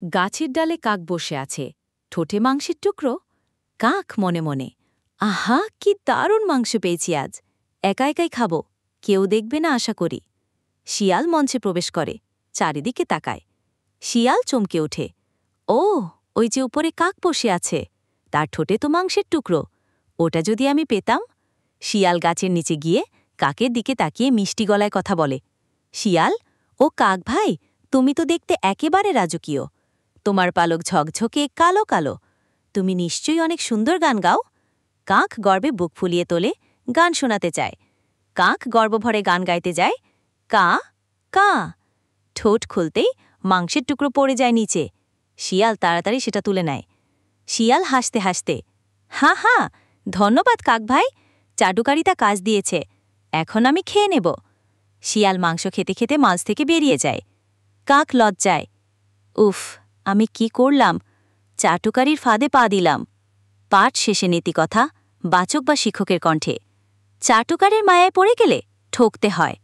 গাছের ডালে কাক বসে আছে, ঠোঁটে মাংসের টুকরো। কাক মনে মনে, আহা কি দারুণ মাংস পেয়েছি আজ, একা একাই খাবো, কেউ দেখবে না আশা করি। শিয়াল মঞ্চে প্রবেশ করে, চারিদিকে তাকায়। শিয়াল চমকে ওঠে, ও ওই যে উপরে কাক বসে আছে, তার ঠোঁটে তো মাংসের টুকরো, ওটা যদি আমি পেতাম। শিয়াল গাছের নিচে গিয়ে কাকের দিকে তাকিয়ে মিষ্টি গলায় কথা বলে, শিয়াল, ও কাক ভাই, তুমি তো দেখতে একেবারে রাজকীয়, তোমার পালক ঝকঝকে কালো কালো, তুমি নিশ্চয়ই অনেক সুন্দর গান গাও। কাক গর্বে বুক ফুলিয়ে তোলে, গান শোনাতে চায়। কাক গর্বভরে গান গাইতে যায়, কা কা। ঠোঁট খুলতেই মাংসের টুকরো পড়ে যায় নিচে। শিয়াল তাড়াতাড়ি সেটা তুলে নেয়। শিয়াল হাসতে হাসতে, হা হা, ধন্যবাদ কাক ভাই, চাটুকারিতা কাজ দিয়েছে, এখন আমি খেয়ে নেব। শিয়াল মাংস খেতে খেতে মাছ থেকে বেরিয়ে যায়। কাক লজ্জায়, উফ, আমি কি করলাম, চাটুকারির ফাঁদে পা দিলাম। পাঠ শেষে নীতিকথা, বাচক বা শিক্ষকের কণ্ঠে। চাটুকারের মায়ায় পড়ে গেলে ঠকতে হয়।